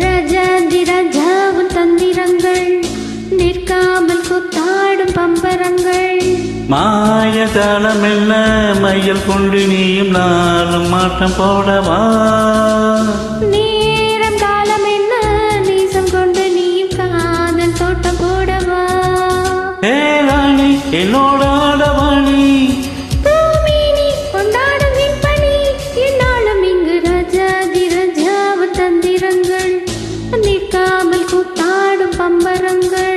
ராஜாதி ராஜாவும் தந்திரங்கள் நிற்காமல் கூத்தாடும் பம்பரங்கள் மாயஜாலம் என்ன மையல் கொண்டு நீயும் நாளும் மாற்றம் போடவா நேரம் காலம் என்ன நீசம் கொண்டு நீயும் காதல் தோட்டம் போடவா ராணி என்னோட ஆடவாணி பூமினி கொண்டாடும் விண்பனி என்னாலும் இங்கு ராஜாதி ராஜாவும் தந்திரங்கள் நிற்காமல் கூத்தாடும் பம்பரங்கள்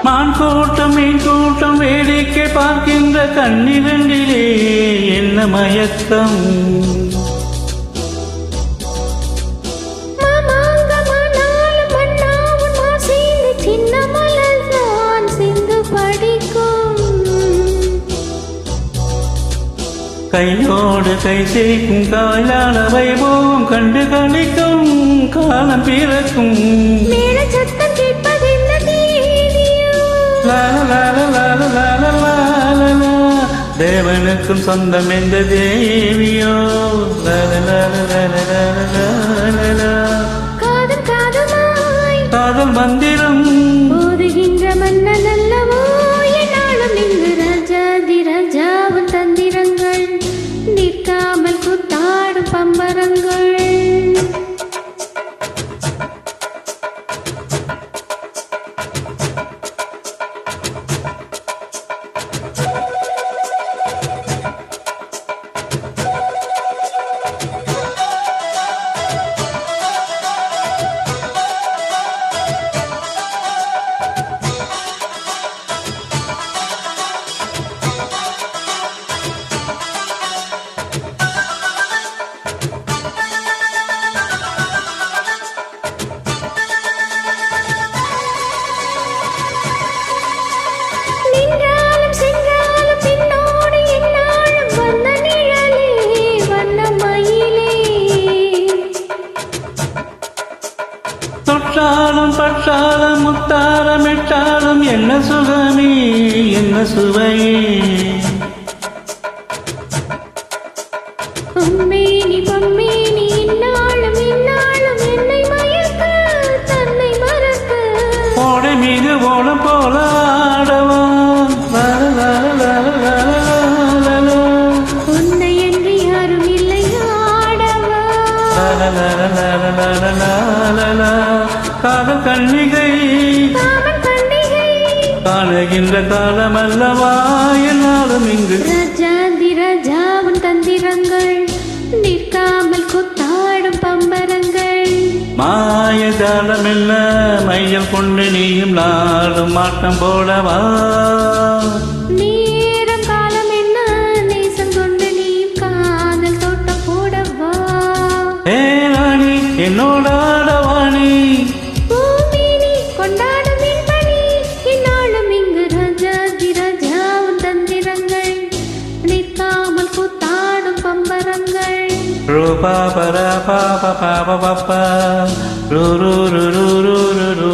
மான் கூட்டம் மீன் கூட்டம் வேடிக்கை பார்க்கின்ற கண்ணிரண்டிலே என்ன மயக்கம் கையோடு கை சேர்க்கும் காயாள வைபவம் கண்டு கழிக்கும் காலம் பிறக்கும் தேவனுக்கும் சொந்தம் எந்த தேவியோ காதல் மந்திரம் போதுகின்ற மன்னன் அல்லவோ என்னாலும் இங்கு ராஜாதி ராஜாவும் தந்திரங்கள் நிற்காமல் கூத்தாடும் பம்பரங்கள் தொட்டாலும் பட்டாலும் முத்தாரம் இட்டாலும் என்ன சுகமே என்ன சுவையே பொம்மேனி பொம்மேனி இன்னாலும் இன்னாலும் என்னை மயக்க தன்னை மறக்க ஓடை மீது ஓடம் போல ஆடவா உன்னை என்று யாரும் இல்லை ஆடவா காதல் கண்ணிகை காணுகின்ற காலம் அல்லவா என்னாலும் இங்கு ராஜாதி ராஜாவும் தந்திரங்கள் நிற்காமல் கூத்தாடும் பம்பரங்கள் மாயஜாலம் என்ன மையல் கொண்டு நீயும் நாளும் மாட்டம் போடவா நேரம் காலம் என்ன நேசம் கொண்டு நீயும் காதல் தோட்டம் போடவா ராணி என்னோட ஆடவாணி பூமினி கொண்டாடும் விண்பனி என்னாலும் இங்கு ராஜாதி ராஜாவும் தந்திரங்கள் நிற்காமல் கூத்தாடும் பம்பரங்கள் ரூபா பரா பாபா பாபா பாப்பா ரூ ரூ ரூ ரூ ரூ ரூ